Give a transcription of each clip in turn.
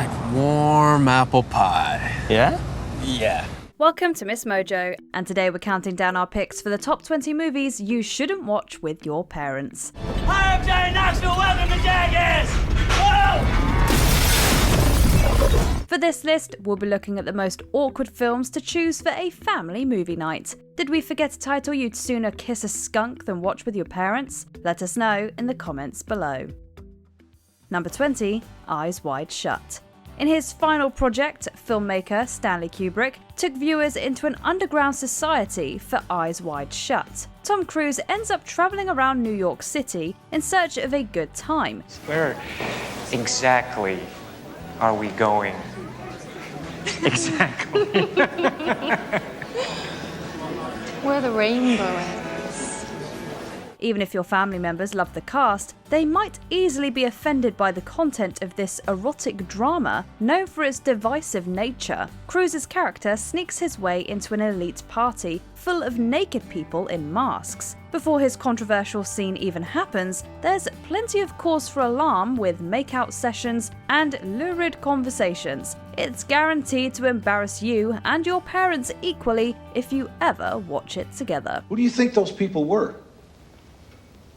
like warm apple pie. Yeah? Yeah. Welcome to Miss Mojo, and today we're counting down our picks for the top 20 movies you shouldn't watch with your parents. Hi, I'm Johnny Knoxville. Welcome to Jackass. Whoa! For this list, we'll be looking at the most awkward films to choose for a family movie night. Did we forget a title you'd sooner kiss a skunk than watch with your parents? Let us know in the comments below. Number 20, Eyes Wide Shut. In his final project, filmmaker Stanley Kubrick took viewers into an underground society for Eyes Wide Shut. Tom Cruise ends up travelling around New York City in search of a good time. Where exactly are we going? Exactly. Where the rainbow is. Even if your family members love the cast, they might easily be offended by the content of this erotic drama known for its divisive nature. Cruise's character sneaks his way into an elite party full of naked people in masks. Before his controversial scene even happens, there's plenty of cause for alarm with make-out sessions and lurid conversations. It's guaranteed to embarrass you and your parents equally if you ever watch it together. Who do you think those people were?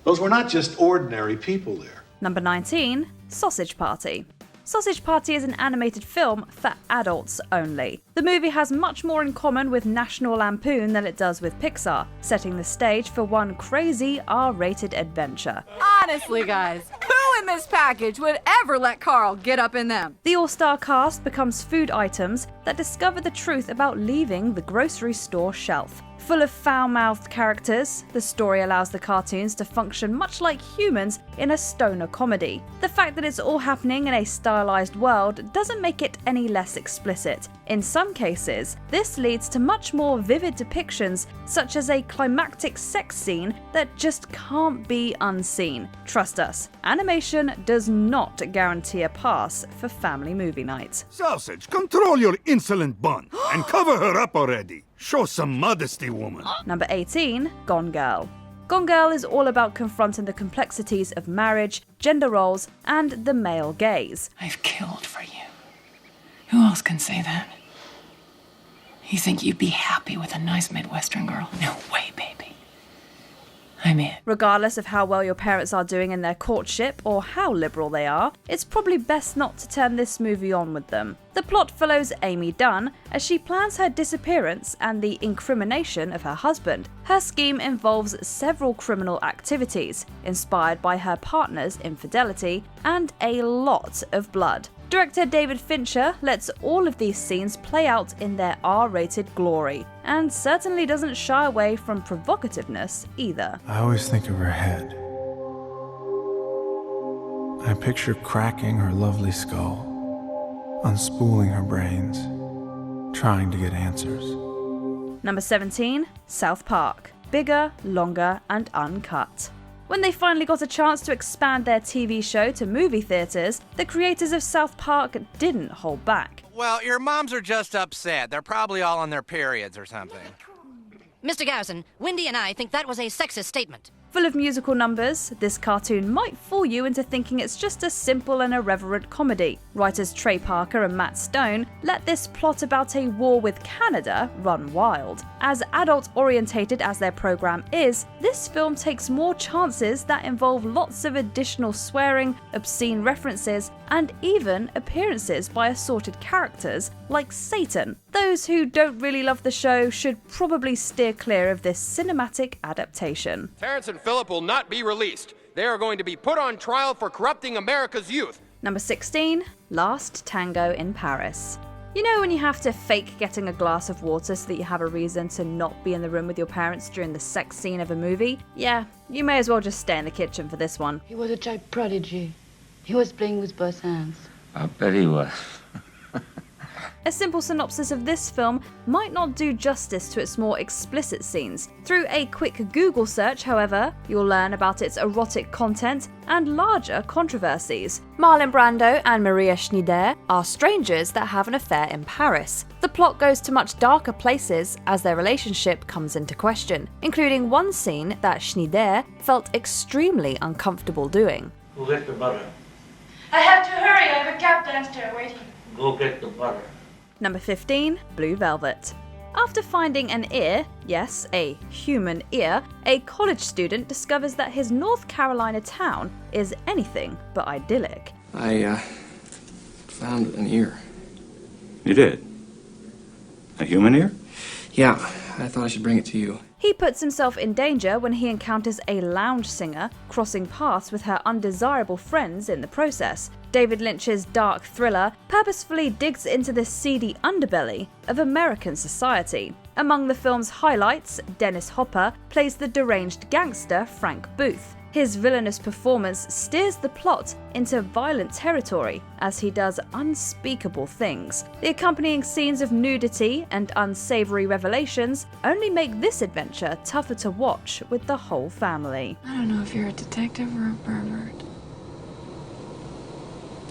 Those were not just ordinary people there. Number 19, Sausage Party. Sausage Party is an animated film for adults only. The movie has much more in common with National Lampoon than it does with Pixar, setting the stage for one crazy R-rated adventure. Honestly, guys, who in this package would ever let Carl get up in them? The all-star cast becomes food items that discover the truth about leaving the grocery store shelf. Full of foul-mouthed characters, the story allows the cartoons to function much like humans in a stoner comedy. The fact that it's all happening in a stylized world doesn't make it any less explicit. In some cases, this leads to much more vivid depictions, such as a climactic sex scene that just can't be unseen. Trust us, animation does not guarantee a pass for family movie night. Sausage, control your insolent bun and cover her up already. Show some modesty, woman. Number 18, Gone Girl. Gone Girl is all about confronting the complexities of marriage, gender roles, and the male gaze. I've killed for you. Who else can say that? You think you'd be happy with a nice Midwestern girl? No way, baby. I'm in. Regardless of how well your parents are doing in their courtship or how liberal they are, it's probably best not to turn this movie on with them. The plot follows Amy Dunn as she plans her disappearance and the incrimination of her husband. Her scheme involves several criminal activities, inspired by her partner's infidelity, and a lot of blood. Director David Fincher lets all of these scenes play out in their R-rated glory, and certainly doesn't shy away from provocativeness either. I always think of her head. I picture cracking her lovely skull, unspooling her brains, trying to get answers. Number 17, South Park. Bigger, longer, and uncut. When they finally got a chance to expand their TV show to movie theaters, the creators of South Park didn't hold back. Well, your moms are just upset. They're probably all on their periods or something. Mr. Garrison, Wendy and I think that was a sexist statement. Full of musical numbers, this cartoon might fool you into thinking it's just a simple and irreverent comedy. Writers Trey Parker and Matt Stone let this plot about a war with Canada run wild. As adult-orientated as their program is, this film takes more chances that involve lots of additional swearing, obscene references, and even appearances by assorted characters like Satan. Those who don't really love the show should probably steer clear of this cinematic adaptation. Terrence and Philip will not be released. They are going to be put on trial for corrupting America's youth. Number 16, Last Tango in Paris. You know when you have to fake getting a glass of water so that you have a reason to not be in the room with your parents during the sex scene of a movie? Yeah, you may as well just stay in the kitchen for this one. He was a child prodigy. He was playing with both hands. I bet he was. A simple synopsis of this film might not do justice to its more explicit scenes. Through a quick Google search, however, you'll learn about its erotic content and larger controversies. Marlon Brando and Maria Schneider are strangers that have an affair in Paris. The plot goes to much darker places as their relationship comes into question, including one scene that Schneider felt extremely uncomfortable doing. Who licked the butter? I have to hurry. I have a cab downstairs waiting. Go get the butter. Number 15, Blue Velvet. After finding an ear, yes, a human ear, a college student discovers that his North Carolina town is anything but idyllic. I found an ear. You did? A human ear? Yeah, I thought I should bring it to you. He puts himself in danger when he encounters a lounge singer, crossing paths with her undesirable friends in the process. David Lynch's dark thriller purposefully digs into the seedy underbelly of American society. Among the film's highlights, Dennis Hopper plays the deranged gangster Frank Booth. His villainous performance steers the plot into violent territory as he does unspeakable things. The accompanying scenes of nudity and unsavory revelations only make this adventure tougher to watch with the whole family. I don't know if you're a detective or a pervert.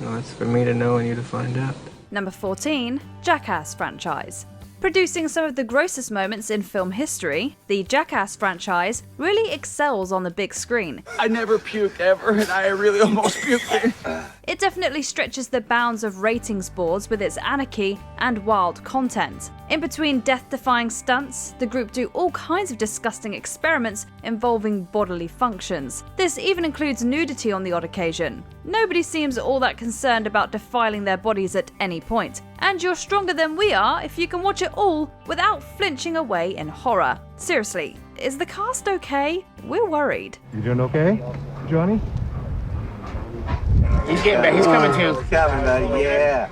Well, it's for me to know and you to find out. Number 14, Jackass franchise. Producing some of the grossest moments in film history, the Jackass franchise really excels on the big screen. I never puked ever, and I really almost puked. It definitely stretches the bounds of ratings boards with its anarchy and wild content. In between death-defying stunts, the group do all kinds of disgusting experiments involving bodily functions. This even includes nudity on the odd occasion. Nobody seems all that concerned about defiling their bodies at any point, and you're stronger than we are if you can watch it all without flinching away in horror. Seriously, is the cast okay? We're worried. You doing okay, Johnny? He's getting back. He's coming to. Coming, buddy. Yeah.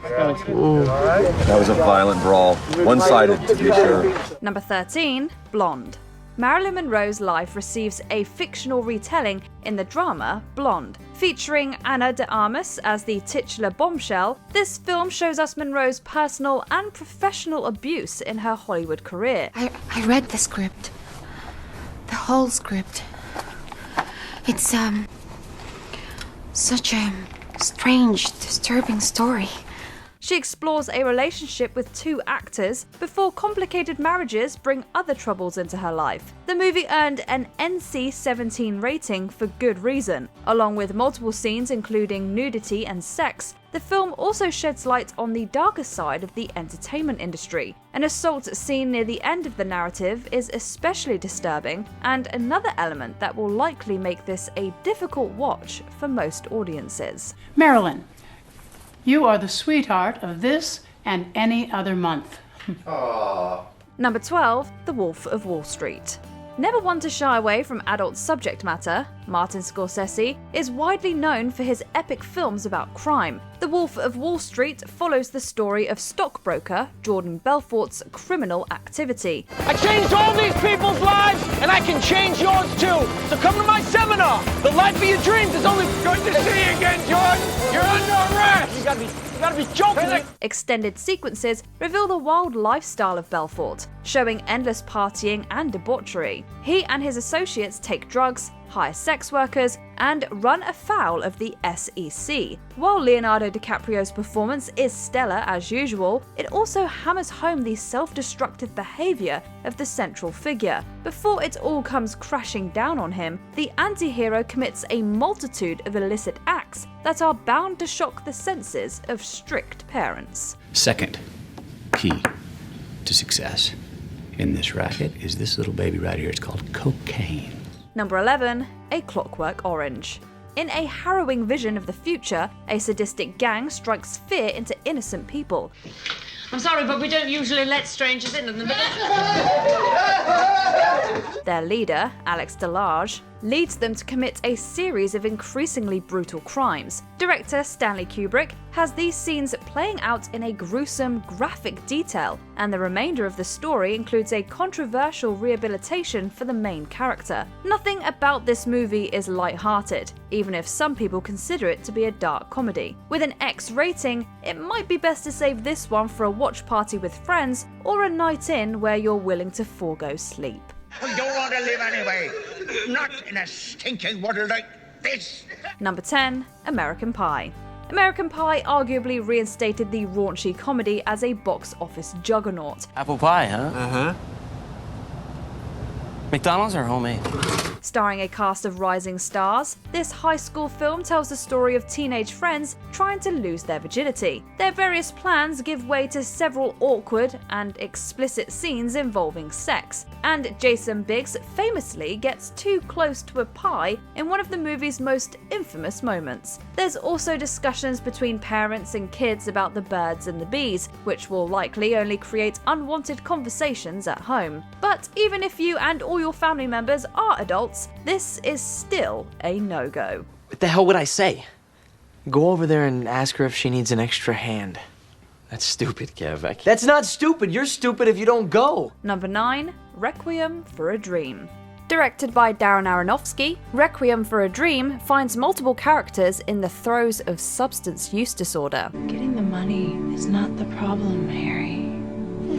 All right. That was a violent brawl. One-sided, to be sure. Number 13, Blonde. Marilyn Monroe's life receives a fictional retelling in the drama Blonde. Featuring Ana de Armas as the titular bombshell, this film shows us Monroe's personal and professional abuse in her Hollywood career. I read the script. The whole script. It's, such a strange, disturbing story. She explores a relationship with two actors before complicated marriages bring other troubles into her life. The movie earned an NC-17 rating for good reason. Along with multiple scenes including nudity and sex, the film also sheds light on the darker side of the entertainment industry. An assault scene near the end of the narrative is especially disturbing, and another element that will likely make this a difficult watch for most audiences. Marilyn, you are the sweetheart of this and any other month. Number 12, The Wolf of Wall Street. Never one to shy away from adult subject matter, Martin Scorsese is widely known for his epic films about crime. The Wolf of Wall Street follows the story of stockbroker Jordan Belfort's criminal activity. I changed all these people's lives, and I can change yours too. So come to my seminar. The life of your dreams is only good to see you again, George. You're under arrest. You gotta be joking. Extended sequences reveal the wild lifestyle of Belfort, showing endless partying and debauchery. He and his associates take drugs, hire sex workers, and run afoul of the SEC. While Leonardo DiCaprio's performance is stellar as usual, it also hammers home the self-destructive behaviour of the central figure. Before it all comes crashing down on him, the anti-hero commits a multitude of illicit acts that are bound to shock the senses of strict parents. Second key to success in this racket is this little baby right here. It's called cocaine. Number 11, A Clockwork Orange. In a harrowing vision of the future, a sadistic gang strikes fear into innocent people. I'm sorry, but we don't usually let strangers in. Their leader, Alex Delage, leads them to commit a series of increasingly brutal crimes. Director Stanley Kubrick has these scenes playing out in a gruesome, graphic detail, and the remainder of the story includes a controversial rehabilitation for the main character. Nothing about this movie is light-hearted, even if some people consider it to be a dark comedy. With an X rating, it might be best to save this one for a watch party with friends or a night in where you're willing to forego sleep. We don't want to live anyway. Not in a stinking world like this. Number 10, American Pie. American Pie arguably reinstated the raunchy comedy as a box office juggernaut. Apple pie, huh? McDonald's or homemade? Starring a cast of rising stars, this high school film tells the story of teenage friends trying to lose their virginity. Their various plans give way to several awkward and explicit scenes involving sex, and Jason Biggs famously gets too close to a pie in one of the movie's most infamous moments. There's also discussions between parents and kids about the birds and the bees, which will likely only create unwanted conversations at home. But even if you and all your family members are adults, this is still a no-go. What the hell would I say? Go over there and ask her if she needs an extra hand. That's stupid, Kev. That's not stupid. You're stupid if you don't go. Number 9. Requiem for a Dream. Directed by Darren Aronofsky, Requiem for a Dream finds multiple characters in the throes of substance use disorder. Getting the money is not the problem, Harry.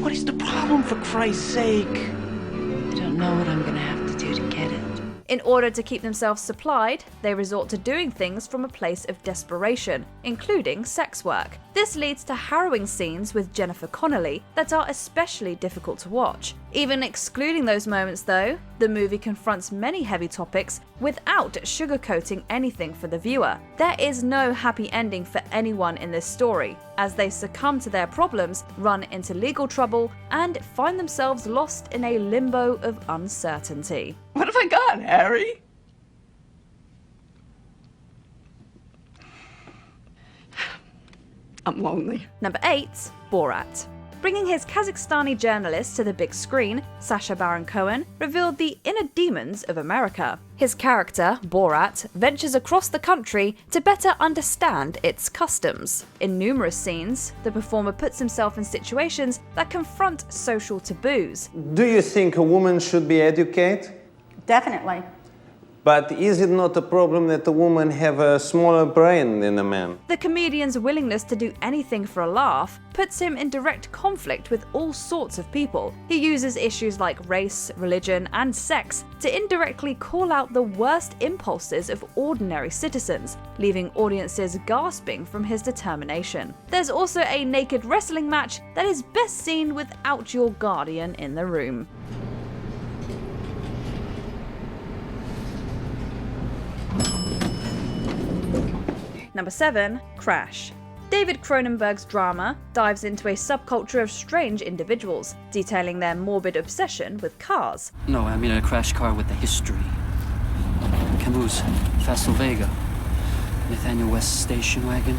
What is the problem, for Christ's sake? I don't know what I'm gonna have to do to get it. In order to keep themselves supplied, they resort to doing things from a place of desperation, including sex work. This leads to harrowing scenes with Jennifer Connelly that are especially difficult to watch. Even excluding those moments though, the movie confronts many heavy topics without sugarcoating anything for the viewer. There is no happy ending for anyone in this story, as they succumb to their problems, run into legal trouble, and find themselves lost in a limbo of uncertainty. What have I got, Harry? I'm lonely. Number 8. Borat. Bringing his Kazakhstani journalist to the big screen, Sacha Baron Cohen revealed the inner demons of America. His character, Borat, ventures across the country to better understand its customs. In numerous scenes, the performer puts himself in situations that confront social taboos. Do you think a woman should be educated? Definitely. But is it not a problem that a woman have a smaller brain than a man? The comedian's willingness to do anything for a laugh puts him in direct conflict with all sorts of people. He uses issues like race, religion, and sex to indirectly call out the worst impulses of ordinary citizens, leaving audiences gasping from his determination. There's also a naked wrestling match that is best seen without your guardian in the room. Number 7. Crash. David Cronenberg's drama dives into a subculture of strange individuals, detailing their morbid obsession with cars. No, I mean a crash car with a history. Camus, Fast Vega, Nathaniel West's station wagon,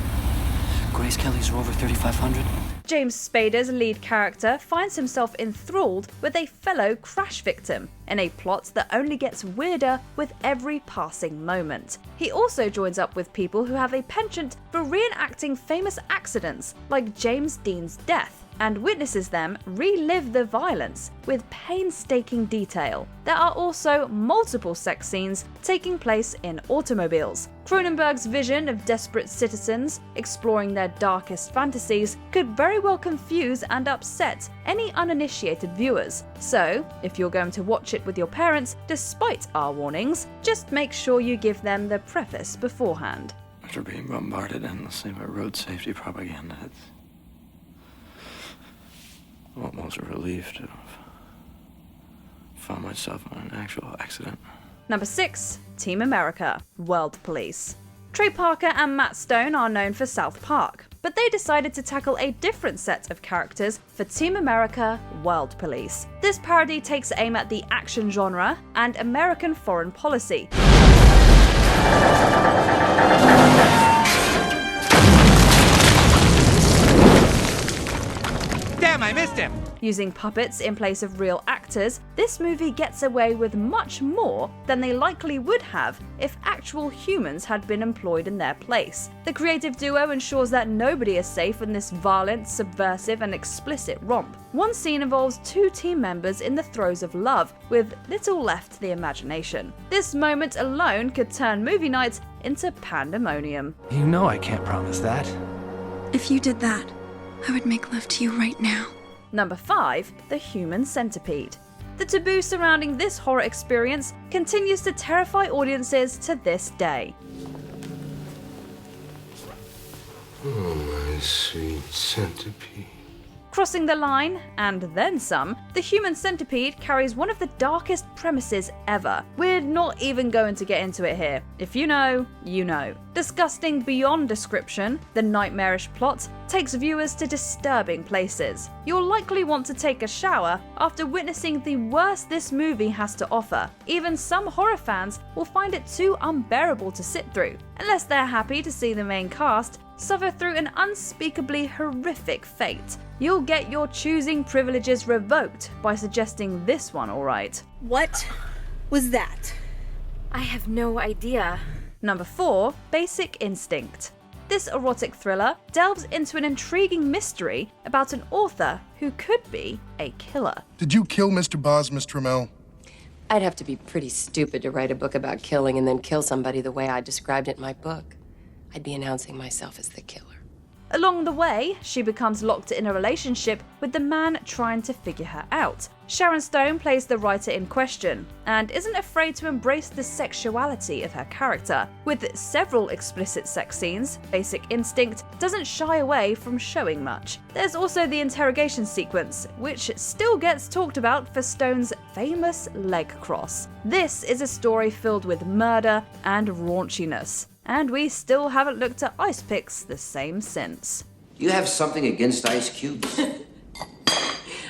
Grace Kelly's Rover 3500. James Spader's lead character finds himself enthralled with a fellow crash victim in a plot that only gets weirder with every passing moment. He also joins up with people who have a penchant for reenacting famous accidents like James Dean's death, and witnesses them relive the violence with painstaking detail. There are also multiple sex scenes taking place in automobiles. Cronenberg's vision of desperate citizens exploring their darkest fantasies could very well confuse and upset any uninitiated viewers. So, if you're going to watch it with your parents, despite our warnings, just make sure you give them the preface beforehand. After being bombarded endlessly by road safety propaganda, it's almost a relief to have found myself in an actual accident. Number 6. Team America, World Police. Trey Parker and Matt Stone are known for South Park, but they decided to tackle a different set of characters for Team America, World Police. This parody takes aim at the action genre and American foreign policy. Damn, I missed him! Using puppets in place of real actors, this movie gets away with much more than they likely would have if actual humans had been employed in their place. The creative duo ensures that nobody is safe in this violent, subversive, and explicit romp. One scene involves 2 team members in the throes of love, with little left to the imagination. This moment alone could turn movie nights into pandemonium. You know I can't promise that. If you did that, I would make love to you right now. Number 5. The Human Centipede. The taboo surrounding this horror experience continues to terrify audiences to this day. Oh, my sweet centipede. Crossing the line, and then some, The Human Centipede carries one of the darkest premises ever. We're not even going to get into it here. If you know, you know. Disgusting beyond description, the nightmarish plot takes viewers to disturbing places. You'll likely want to take a shower after witnessing the worst this movie has to offer. Even some horror fans will find it too unbearable to sit through, unless they're happy to see the main cast suffer through an unspeakably horrific fate. You'll get your choosing privileges revoked by suggesting this one, alright. What was that? I have no idea. Number 4, Basic Instinct. This erotic thriller delves into an intriguing mystery about an author who could be a killer. Did you kill Mr. Boz, Miss Trammell? I'd have to be pretty stupid to write a book about killing and then kill somebody the way I described it in my book. I'd be announcing myself as the killer. Along the way, she becomes locked in a relationship with the man trying to figure her out. Sharon Stone plays the writer in question, and isn't afraid to embrace the sexuality of her character. With several explicit sex scenes, Basic Instinct doesn't shy away from showing much. There's also the interrogation sequence, which still gets talked about for Stone's famous leg cross. This is a story filled with murder and raunchiness. And we still haven't looked at ice picks the same since. You have something against ice cubes?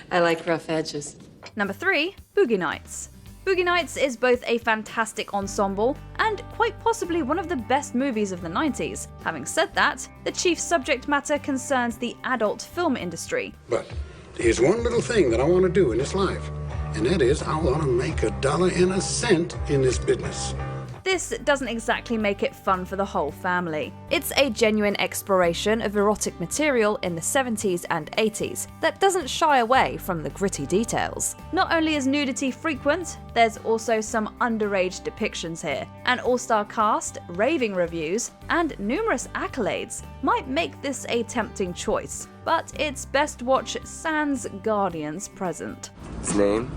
I like rough edges. Number 3, Boogie Nights. Boogie Nights is both a fantastic ensemble and quite possibly one of the best movies of the 90s. Having said that, the chief subject matter concerns the adult film industry. But here's one little thing that I want to do in this life, and that is I want to make $1.01 in this business. This doesn't exactly make it fun for the whole family. It's a genuine exploration of erotic material in the 70s and 80s that doesn't shy away from the gritty details. Not only is nudity frequent, there's also some underage depictions here. An all-star cast, raving reviews, and numerous accolades might make this a tempting choice, but it's best watch sans Guardians present. His name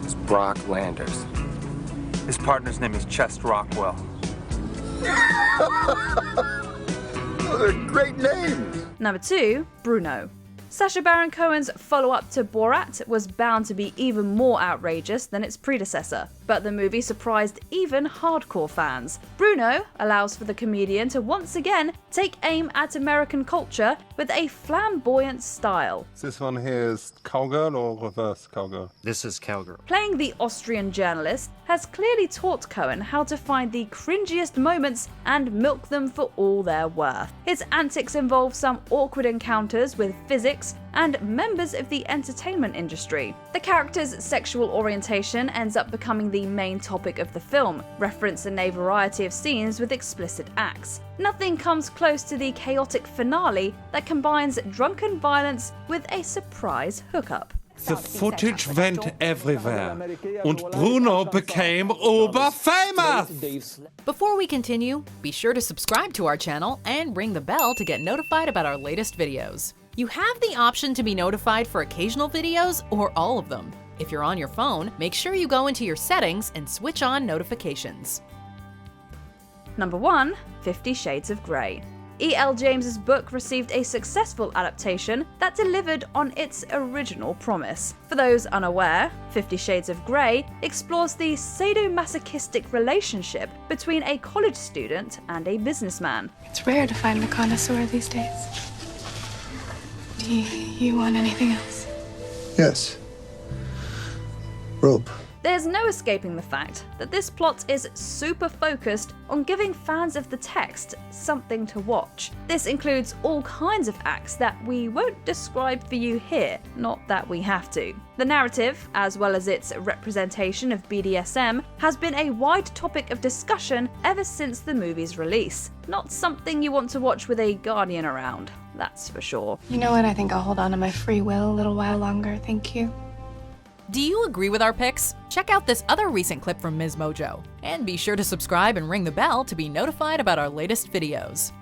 is Brock Landers. His partner's name is Chest Rockwell. Those are great names. Number 2, Bruno. Sacha Baron Cohen's follow-up to Borat was bound to be even more outrageous than its predecessor, but the movie surprised even hardcore fans. Bruno allows for the comedian to once again take aim at American culture with a flamboyant style. This one here is cowgirl or reverse cowgirl? This is cowgirl. Playing the Austrian journalist has clearly taught Cohen how to find the cringiest moments and milk them for all they're worth. His antics involve some awkward encounters with physics and members of the entertainment industry. The character's sexual orientation ends up becoming the main topic of the film, referenced in a variety of scenes with explicit acts. Nothing comes close to the chaotic finale that combines drunken violence with a surprise hookup. The footage went everywhere, and Bruno became uber-famous! Before we continue, be sure to subscribe to our channel and ring the bell to get notified about our latest videos. You have the option to be notified for occasional videos or all of them. If you're on your phone, make sure you go into your settings and switch on notifications. Number 1, 50 Shades of Grey. E.L. James's book received a successful adaptation that delivered on its original promise. For those unaware, 50 Shades of Grey explores the sadomasochistic relationship between a college student and a businessman. It's rare to find a connoisseur these days. Do you want anything else? Yes. Rope. There's no escaping the fact that this plot is super focused on giving fans of the text something to watch. This includes all kinds of acts that we won't describe for you here, not that we have to. The narrative, as well as its representation of BDSM, has been a wide topic of discussion ever since the movie's release. Not something you want to watch with a guardian around, that's for sure. You know what? I think I'll hold on to my free will a little while longer, thank you. Do you agree with our picks? Check out this other recent clip from Ms. Mojo. And be sure to subscribe and ring the bell to be notified about our latest videos.